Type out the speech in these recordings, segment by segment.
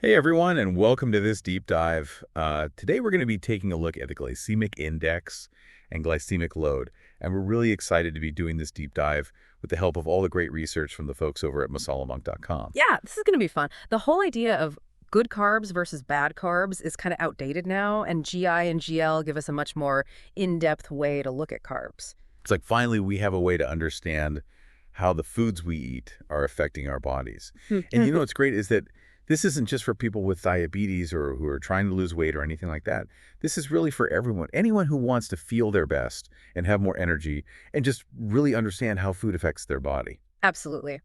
Hey everyone, and welcome to this deep dive. Today we're going to be taking a look at the glycemic index and glycemic load, and we're really excited to be doing this deep dive with the help of all the great research from the folks over at masalamonk.com. Yeah, this is going to be fun. The whole idea of good carbs versus bad carbs is kind of outdated now, and GI and GL give us a much more in-depth way to look at carbs. It's like finally we have a way to understand how the foods we eat are affecting our bodies. And you know what's great is that this isn't just for people with diabetes or who are trying to lose weight or anything like that. This is really for everyone. Anyone who wants to feel their best and have more energy and just really understand how food affects their body. Absolutely.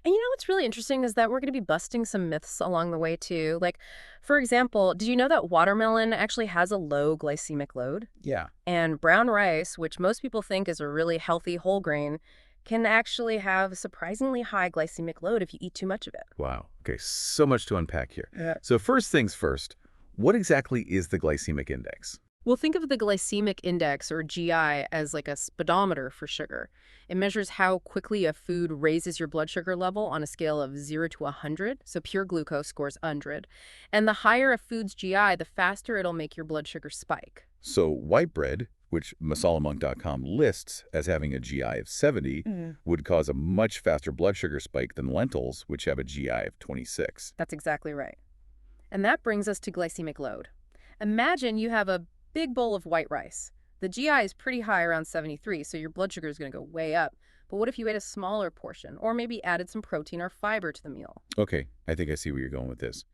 And you know what's really interesting is that we're going to be busting some myths along the way too. Like, for example, did you know that watermelon actually has a low glycemic load? Yeah. And brown rice, which most people think is a really healthy whole grain, can actually have a surprisingly high glycemic load if you eat too much of it. Wow. Okay, so much to unpack here. Yeah. So first things first, what exactly is the glycemic index? We'll think of the glycemic index, or GI, as like a speedometer for sugar. It measures how quickly a food raises your blood sugar level on a scale of 0 to 100, so pure glucose scores 100. And the higher a food's GI, the faster it'll make your blood sugar spike. So white bread, which masalamonk.com lists as having a GI of 70, would cause a much faster blood sugar spike than lentils, which have a GI of 26. That's exactly right. And that brings us to glycemic load. Imagine you have a big bowl of white rice. The GI is pretty high, around 73, so your blood sugar is going to go way up. But what if you ate a smaller portion, or maybe added some protein or fiber to the meal? Okay, I think I see where you're going with this.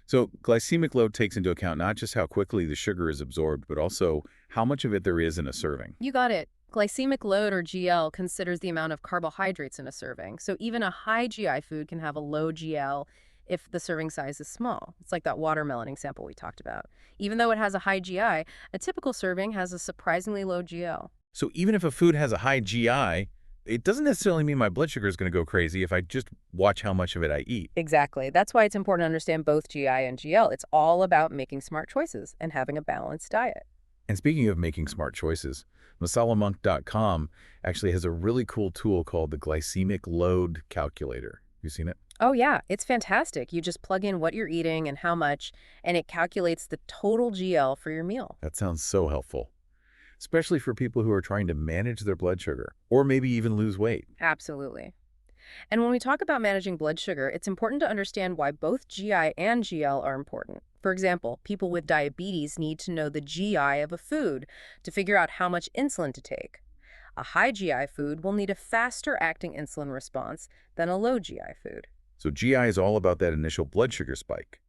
So glycemic load takes into account not just how quickly the sugar is absorbed, but also how much of it there is in a serving. You got it. Glycemic load, or GL, considers the amount of carbohydrates in a serving. So even a high GI food can have a low GL if the serving size is small. It's like that watermelon example we talked about. Even though it has a high GI, a typical serving has a surprisingly low GL. So even if a food has a high GI, it doesn't necessarily mean my blood sugar is going to go crazy if I just watch how much of it I eat. Exactly. That's why it's important to understand both GI and GL. It's all about making smart choices and having a balanced diet. And speaking of making smart choices, masalamonk.com actually has a really cool tool called the Glycemic Load Calculator. You seen it? Oh yeah, it's fantastic. You just plug in what you're eating and how much, and it calculates the total GL for your meal. That sounds so helpful, especially for people who are trying to manage their blood sugar or maybe even lose weight. Absolutely. And when we talk about managing blood sugar, it's important to understand why both GI and GL are important. For example, people with diabetes need to know the GI of a food to figure out how much insulin to take. A high GI food will need a faster acting insulin response than a low GI food. So GI is all about that initial blood sugar spike.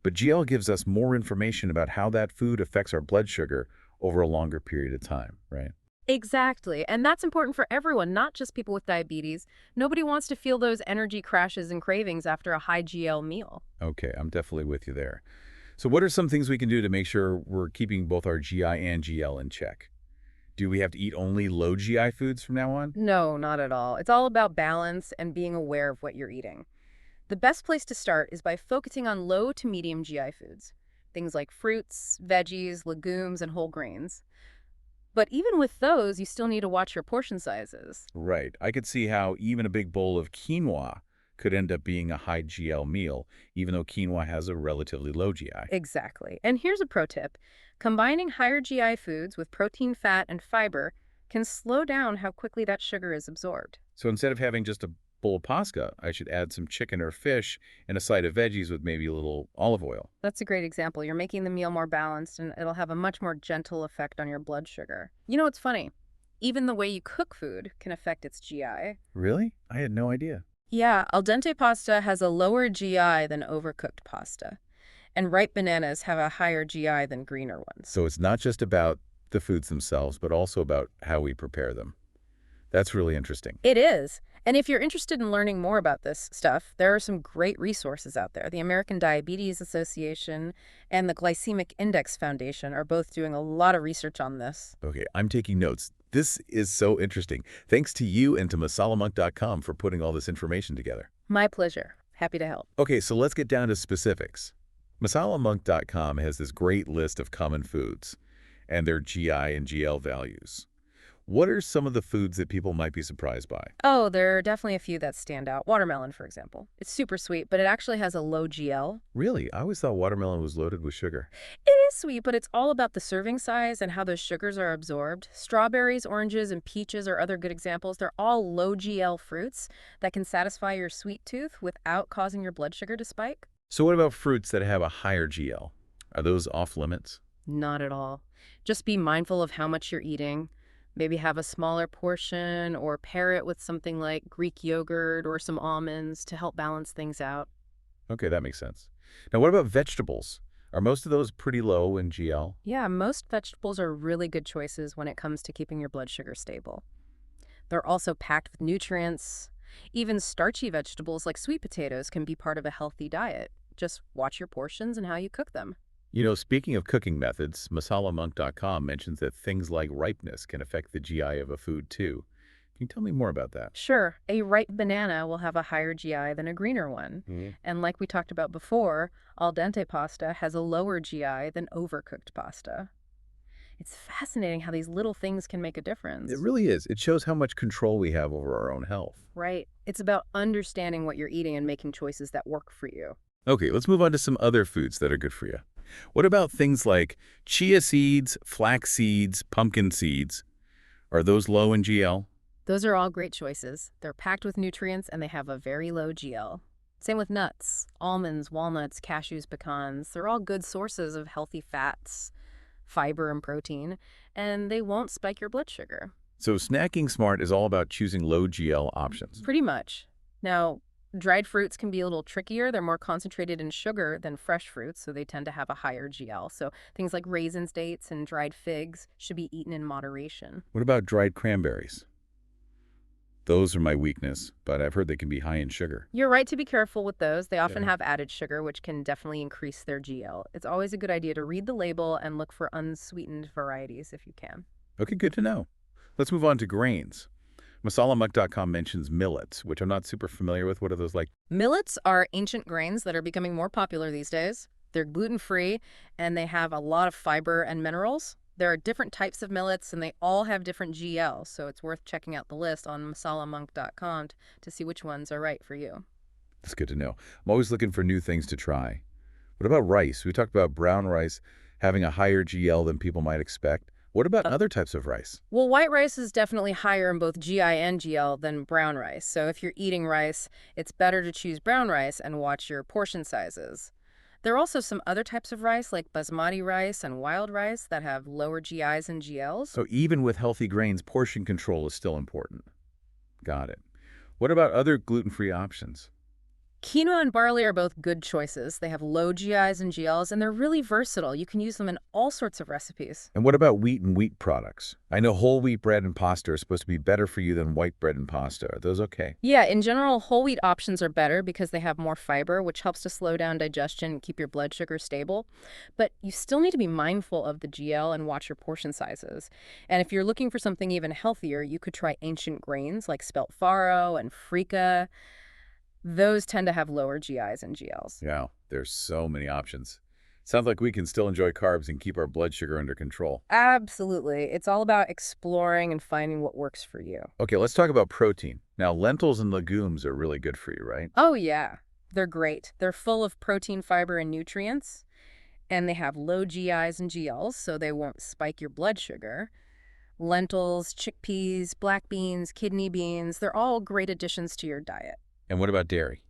But GL gives us more information about how that food affects our blood sugar over a longer period of time, right? Exactly. And that's important for everyone, not just people with diabetes. Nobody wants to feel those energy crashes and cravings after a high GL meal. Okay, I'm definitely with you there. So what are some things we can do to make sure we're keeping both our GI and GL in check? Do we have to eat only low GI foods from now on? No, not at all. It's all about balance and being aware of what you're eating. The best place to start is by focusing on low to medium GI foods, things like fruits, veggies, legumes, and whole grains. But even with those, you still need to watch your portion sizes. Right. I could see how even a big bowl of quinoa could end up being a high GL meal, even though quinoa has a relatively low GI. Exactly. And here's a pro tip. Combining higher GI foods with protein, fat, and fiber can slow down how quickly that sugar is absorbed. So instead of having just a bowl of pasta, I should add some chicken or fish and a side of veggies with maybe a little olive oil. That's a great example. You're making the meal more balanced, and it'll have a much more gentle effect on your blood sugar. You know what's funny? Even the way you cook food can affect its GI. Really? I had no idea. Yeah, al dente pasta has a lower GI than overcooked pasta, and ripe bananas have a higher GI than greener ones. So it's not just about the foods themselves, but also about how we prepare them. That's really interesting. It is. And if you're interested in learning more about this stuff, there are some great resources out there. The American Diabetes Association and the Glycemic Index Foundation are both doing a lot of research on this. Okay, I'm taking notes. This is so interesting. Thanks to you and to masalamonk.com for putting all this information together. My pleasure. Happy to help. Okay, so let's get down to specifics. Masalamonk.com has this great list of common foods and their GI and GL values. What are some of the foods that people might be surprised by? Oh, there are definitely a few that stand out. Watermelon, for example. It's super sweet, but it actually has a low GL. Really? I always thought watermelon was loaded with sugar. It is sweet, but it's all about the serving size and how those sugars are absorbed. Strawberries, oranges, and peaches are other good examples. They're all low GL fruits that can satisfy your sweet tooth without causing your blood sugar to spike. So what about fruits that have a higher GL? Are those off limits? Not at all. Just be mindful of how much you're eating. Maybe have a smaller portion or pair it with something like Greek yogurt or some almonds to help balance things out. Okay, that makes sense. Now, what about vegetables? Are most of those pretty low in GL? Yeah, most vegetables are really good choices when it comes to keeping your blood sugar stable. They're also packed with nutrients. Even starchy vegetables like sweet potatoes can be part of a healthy diet. Just watch your portions and how you cook them. Speaking of cooking methods, masalamonk.com mentions that things like ripeness can affect the GI of a food too. Can you tell me more about that? Sure, a ripe banana will have a higher GI than a greener one. Mhm. And like we talked about before, al dente pasta has a lower GI than overcooked pasta. It's fascinating how these little things can make a It difference. really is. It shows how much control we have over our own health. Right. It's about understanding what you're eating and making choices that work for you. Okay, let's move on to some other foods that are good for you. What about things like chia seeds, flax seeds, pumpkin seeds? Are those low in GL? Those are all great choices. They're packed with nutrients and they have a very low GL. Same with nuts, almonds, walnuts, cashews, pecans. They're all good sources of healthy fats, fiber, and protein, and they won't spike your blood sugar. So snacking smart is all about choosing low GL options. Pretty much. Now, dried fruits can be a little trickier. They're more concentrated in sugar than fresh fruits, so they tend to have a higher GL. So things like raisins, dates, and dried figs should be eaten in moderation. What about dried cranberries? Those are my weakness, but I've heard they can be high in sugar. You're right to be careful with those. They often Yeah. have added sugar, which can definitely increase their GL. It's always a good idea to read the label and look for unsweetened varieties if you can. Okay, good to know. Let's move on to grains. Masalamuck.com mentions millets, which I'm not super familiar with. What are those like? Millets are ancient grains that are becoming more popular these days. They're gluten-free and they have a lot of fiber and minerals. There are different types of millets and they all have different GL, so it's worth checking out the list on masalamonk.com to see which ones are right for you. That's good to know. I'm always looking for new things to try. What about rice? We talked about brown rice having a higher GL than people might expect. What about other types of rice? Well, white rice is definitely higher in both GI and GL than brown rice. So if you're eating rice, it's better to choose brown rice and watch your portion sizes. There are also some other types of rice like basmati rice and wild rice that have lower GIs and GLs. So even with healthy grains, portion control is still important. Got it. What about other gluten-free options? Quinoa and barley are both good choices. They have low GIs and GLs, and they're really versatile. You can use them in all sorts of recipes. And what about wheat and wheat products? I know whole wheat bread and pasta are supposed to be better for you than white bread and pasta. Are those okay? Yeah, in general, whole wheat options are better because they have more fiber, which helps to slow down digestion and keep your blood sugar stable. But you still need to be mindful of the GL and watch your portion sizes. And if you're looking for something even healthier, you could try ancient grains like spelt farro and freekeh. Those tend to have lower GIs and GLs. Yeah, there's so many options. Sounds like we can still enjoy carbs and keep our blood sugar under control. Absolutely. It's all about exploring and finding what works for you. Okay, let's talk about protein. Now, lentils and legumes are really good for you, right? Oh, yeah. They're great. They're full of protein, fiber, and nutrients, and they have low GIs and GLs, so they won't spike your blood sugar. Lentils, chickpeas, black beans, kidney beans, they're all great additions to your diet. And what about dairy?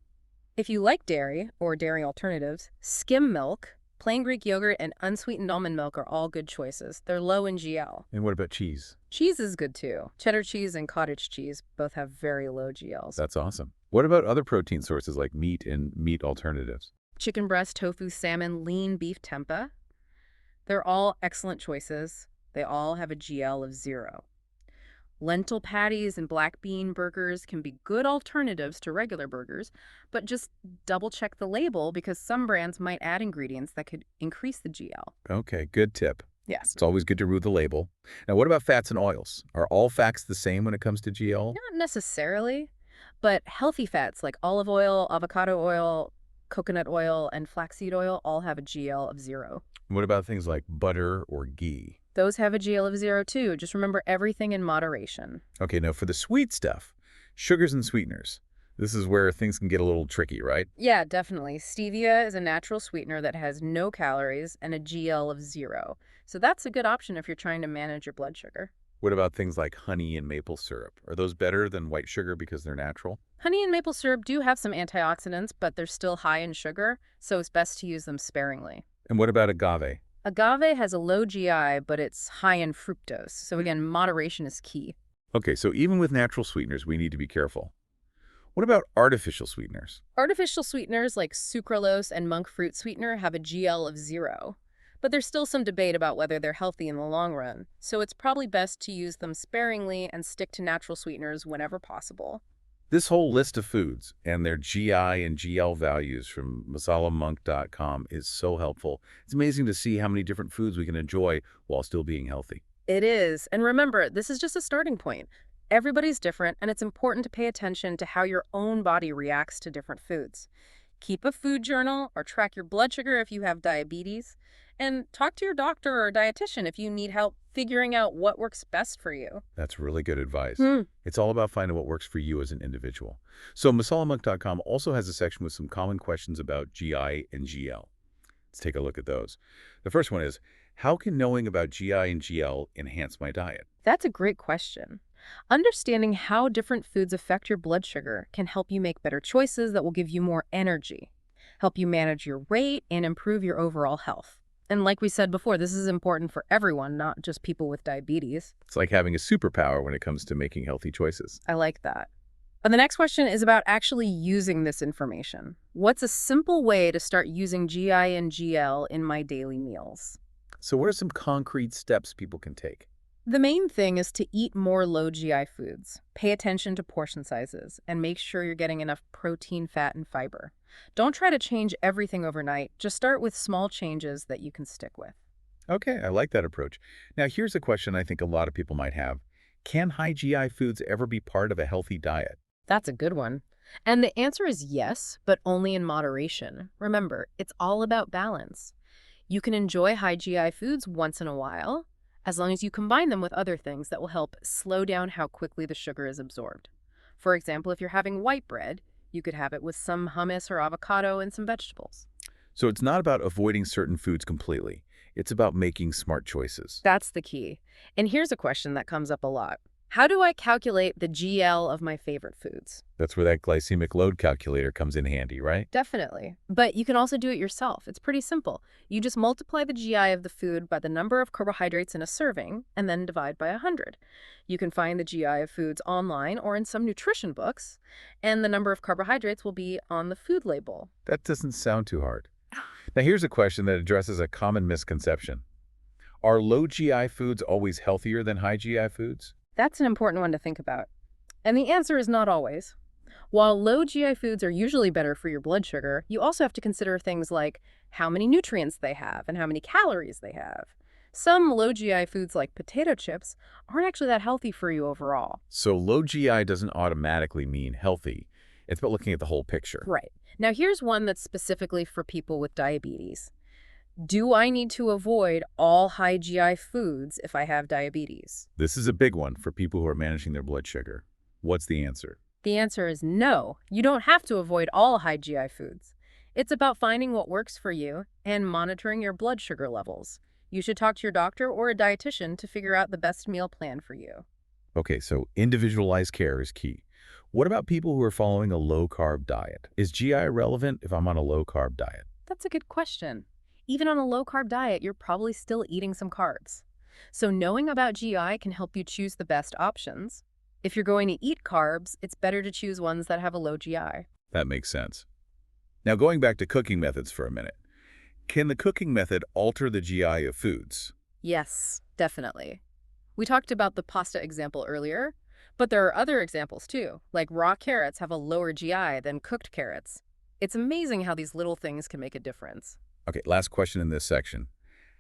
If you like dairy or dairy alternatives, skim milk, plain Greek yogurt, and unsweetened almond milk are all good choices. They're low in GL. And what about cheese? Cheese is good too. Cheddar cheese and cottage cheese both have very low GLs. That's awesome. What about other protein sources like meat and meat alternatives? Chicken breast, tofu, salmon, lean beef tempeh. They're all excellent choices. They all have a GL of 0. Lentil patties and black bean burgers can be good alternatives to regular burgers, but just double check the label because some brands might add ingredients that could increase the GL. Okay, good tip. Yes. It's always good to read the label. Now, what about fats and oils? Are all fats the same when it comes to GL? Not necessarily, but healthy fats like olive oil, avocado oil, coconut oil, and flaxseed oil all have a GL of 0. What about things like butter or ghee? Those have a GL of 0 too. Just remember everything in moderation. Okay, now for the sweet stuff, sugars and sweeteners. This is where things can get a little tricky, right? Yeah, definitely. Stevia is a natural sweetener that has no calories and a GL of 0. So that's a good option if you're trying to manage your blood sugar. What about things like honey and maple syrup? Are those better than white sugar because they're natural? Honey and maple syrup do have some antioxidants, but they're still high in sugar, so it's best to use them sparingly. And what about agave? Agave has a low GI, but it's high in fructose. So again, moderation is key. Okay, so even with natural sweeteners, we need to be careful. What about artificial sweeteners? Artificial sweeteners like sucralose and monk fruit sweetener have a GL of 0. But there's still some debate about whether they're healthy in the long run, so it's probably best to use them sparingly and stick to natural sweeteners whenever possible. This whole list of foods and their GI and GL values from masalamonk.com is so helpful. It's amazing to see how many different foods we can enjoy while still being healthy. It is. And remember, this is just a starting point. Everybody's different, and it's important to pay attention to how your own body reacts to different foods. Keep a food journal or track your blood sugar if you have diabetes, and talk to your doctor or dietitian if you need help figuring out what works best for you. That's really good advice. Hmm. It's all about finding what works for you as an individual. So masalamonk.com also has a section with some common questions about GI and GL. Let's take a look at those. The first one is, how can knowing about GI and GL enhance my diet? That's a great question. Understanding how different foods affect your blood sugar can help you make better choices that will give you more energy, help you manage your weight, and improve your overall health. And like we said before, this is important for everyone, not just people with diabetes. It's like having a superpower when it comes to making healthy choices. I like that. And the next question is about actually using this information. What's a simple way to start using GI and GL in my daily meals? So what are some concrete steps people can take? The main thing is to eat more low GI foods. Pay attention to portion sizes and make sure you're getting enough protein, fat, and fiber. Don't try to change everything overnight. Just start with small changes that you can stick with. Okay, I like that approach. Now, here's a question I think a lot of people might have. Can high GI foods ever be part of a healthy diet? That's a good one. And the answer is yes, but only in moderation. Remember, it's all about balance. You can enjoy high GI foods once in a while, as long as you combine them with other things that will help slow down how quickly the sugar is absorbed. For example, if you're having white bread, you could have it with some hummus or avocado and some vegetables. So it's not about avoiding certain foods completely. It's about making smart choices. That's the key. And here's a question that comes up a lot. How do I calculate the GL of my favorite foods? That's where that glycemic load calculator comes in handy, right? Definitely. But you can also do it yourself. It's pretty simple. You just multiply the GI of the food by the number of carbohydrates in a serving and then divide by 100. You can find the GI of foods online or in some nutrition books, and the number of carbohydrates will be on the food label. That doesn't sound too hard. Now here's a question that addresses a common misconception. Are low GI foods always healthier than high GI foods? That's an important one to think about. And the answer is not always. While low GI foods are usually better for your blood sugar, you also have to consider things like how many nutrients they have and how many calories they have. Some low GI foods like potato chips aren't actually that healthy for you overall. So low GI doesn't automatically mean healthy. It's about looking at the whole picture. Right. Now here's one that's specifically for people with diabetes. Do I need to avoid all high GI foods if I have diabetes? This is a big one for people who are managing their blood sugar. What's the answer? The answer is no. You don't have to avoid all high GI foods. It's about finding what works for you and monitoring your blood sugar levels. You should talk to your doctor or a dietitian to figure out the best meal plan for you. Okay, so individualized care is key. What about people who are following a low-carb diet? Is GI relevant if I'm on a low-carb diet? That's a good question. Even on a low-carb diet, you're probably still eating some carbs. So knowing about GI can help you choose the best options. If you're going to eat carbs, it's better to choose ones that have a low GI. That makes sense. Now going back to cooking methods for a minute. Can the cooking method alter the GI of foods? Yes, definitely. We talked about the pasta example earlier, but there are other examples too, like raw carrots have a lower GI than cooked carrots. It's amazing how these little things can make a difference. Okay, last question in this section.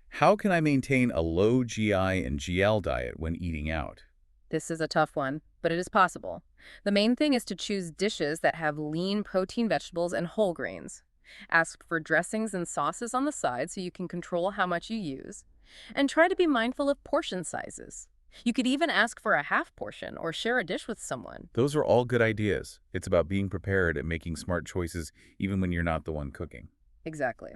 How can I maintain a low GI and GL diet when eating out? This is a tough one, but it is possible. The main thing is to choose dishes that have lean protein vegetables and whole grains. Ask for dressings and sauces on the side so you can control how much you use. And try to be mindful of portion sizes. You could even ask for a half portion or share a dish with someone. Those are all good ideas. It's about being prepared and making smart choices even when you're not the one cooking. Exactly.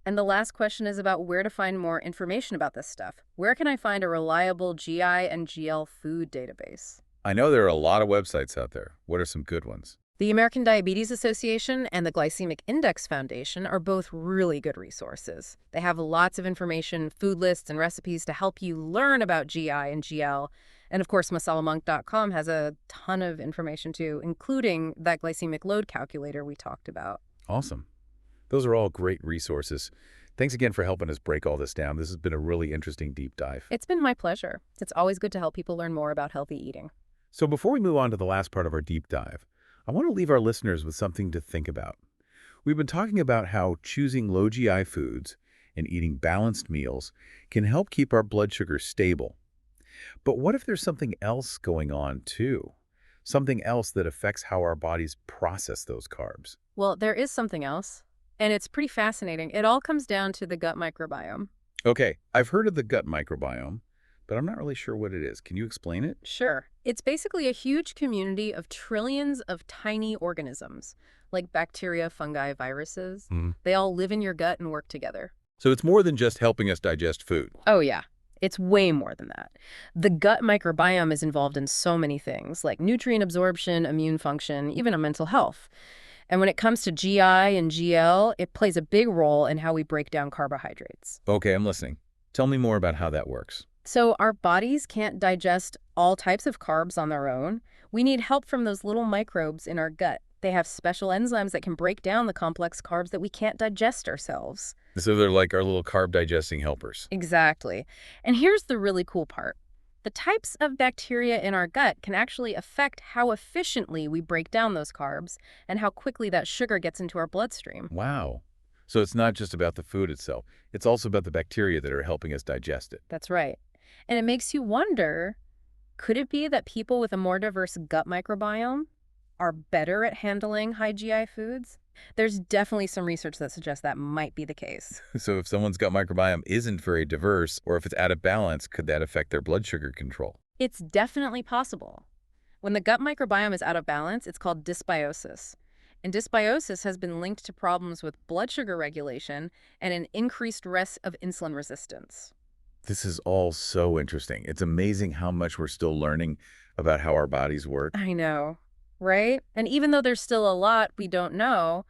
And the last question is about where to find more information about this stuff. Where can I find a reliable GI and GL food database? I know there are a lot of websites out there. What are some good ones? The American Diabetes Association and the Glycemic Index Foundation are both really good resources. They have lots of information, food lists, and recipes to help you learn about GI and GL. And of course, masalamonk.com has a ton of information too, including that glycemic load calculator we talked about. Awesome. Those are all great resources. Thanks again for helping us break all this down. This has been a really interesting deep dive. It's been my pleasure. It's always good to help people learn more about healthy eating. So before we move on to the last part of our deep dive, I want to leave our listeners with something to think about. We've been talking about how choosing low GI foods and eating balanced meals can help keep our blood sugar stable. But what if there's something else going on too? Something else that affects how our bodies process those carbs? Well, there is something else, and it's pretty fascinating. It all comes down to the gut microbiome. Okay, I've heard of the gut microbiome, but I'm not really sure what it is. Can you explain it? Sure. It's basically a huge community of trillions of tiny organisms, like bacteria, fungi, viruses. They all live in your gut and work together. So it's more than just helping us digest food. Oh, yeah. It's way more than that. The gut microbiome is involved in so many things, like nutrient absorption, immune function, even our mental health. And when it comes to GI and GL, it plays a big role in how we break down carbohydrates. Okay, I'm listening. Tell me more about how that works. So our bodies can't digest all types of carbs on their own. We need help from those little microbes in our gut. They have special enzymes that can break down the complex carbs that we can't digest ourselves. So they're like our little carb digesting helpers. Exactly. And here's the really cool part. The types of bacteria in our gut can actually affect how efficiently we break down those carbs and how quickly that sugar gets into our bloodstream. Wow. So it's not just about the food itself. It's also about the bacteria that are helping us digest it. That's right. And it makes you wonder, could it be that people with a more diverse gut microbiome are better at handling high GI foods? There's definitely some research that suggests that might be the case. So if someone's gut microbiome isn't very diverse, or if it's out of balance, could that affect their blood sugar control? It's definitely possible. When the gut microbiome is out of balance, it's called dysbiosis. And dysbiosis has been linked to problems with blood sugar regulation and an increased risk of insulin resistance. This is all so interesting. It's amazing how much we're still learning about how our bodies work. I know, right? And even though there's still a lot we don't know,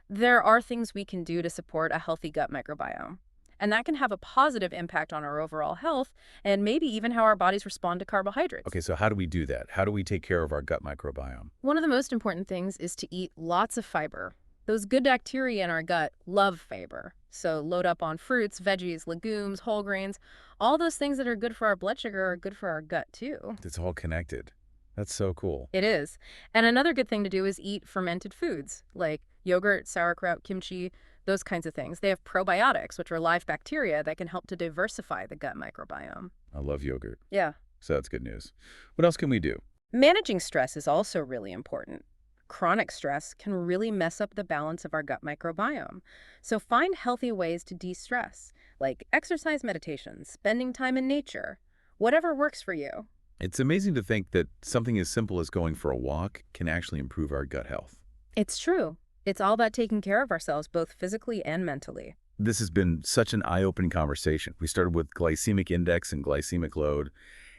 there are things we can do to support a healthy gut microbiome. And that can have a positive impact on our overall health and maybe even how our bodies respond to carbohydrates. Okay, so how do we do that? How do we take care of our gut microbiome? One of the most important things is to eat lots of fiber. Those good bacteria in our gut love fiber. So load up on fruits, veggies, legumes, whole grains. All those things that are good for our blood sugar are good for our gut too. It's all connected. That's so cool. It is. And another good thing to do is eat fermented foods like yogurt, sauerkraut, kimchi, those kinds of things. They have probiotics, which are live bacteria that can help to diversify the gut microbiome. I love yogurt, Yeah. so that's good news. What else can we do? Managing stress is also really important. Chronic stress can really mess up the balance of our gut microbiome. So find healthy ways to de-stress, like exercise, meditation, spending time in nature, whatever works for you. It's amazing to think that something as simple as going for a walk can actually improve our gut health. It's true. It's all about taking care of ourselves, both physically and mentally. This has been such an eye-opening conversation. We started with glycemic index and glycemic load,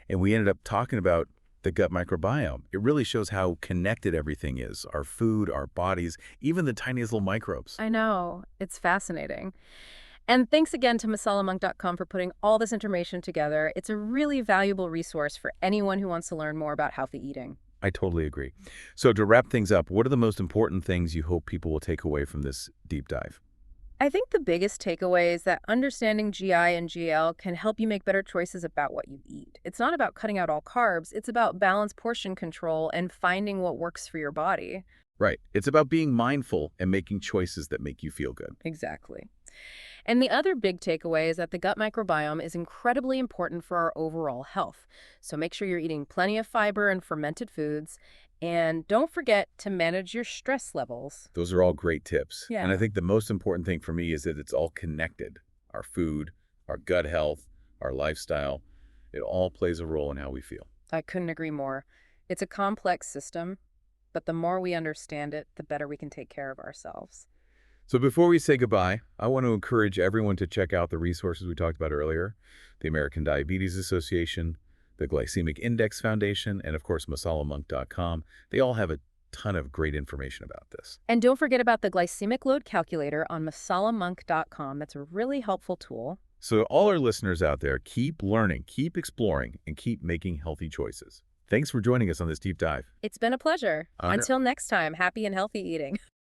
and we ended up talking about the gut microbiome. It really shows how connected everything is, our food, our bodies, even the tiniest little microbes. I know. It's fascinating. And thanks again to masalamonk.com for putting all this information together. It's a really valuable resource for anyone who wants to learn more about healthy eating. I totally agree. So to wrap things up, what are the most important things you hope people will take away from this deep dive? I think the biggest takeaway is that understanding GI and GL can help you make better choices about what you eat. It's not about cutting out all carbs. It's about balanced portion control and finding what works for your body. Right. It's about being mindful and making choices that make you feel good. Exactly. And the other big takeaway is that the gut microbiome is incredibly important for our overall health. So make sure you're eating plenty of fiber and fermented foods. And don't forget to manage your stress levels. Those are all great tips. Yeah. And I think the most important thing for me is that it's all connected. Our food, our gut health, our lifestyle. It all plays a role in how we feel. I couldn't agree more. It's a complex system, but the more we understand it, the better we can take care of ourselves. So before we say goodbye, I want to encourage everyone to check out the resources we talked about earlier, the American Diabetes Association, the Glycemic Index Foundation, and of course, masalamonk.com. They all have a ton of great information about this. And don't forget about the glycemic load calculator on masalamonk.com. That's a really helpful tool. So all our listeners out there, keep learning, keep exploring, and keep making healthy choices. Thanks for joining us on this deep dive. It's been a pleasure. All right. Until next time, happy and healthy eating.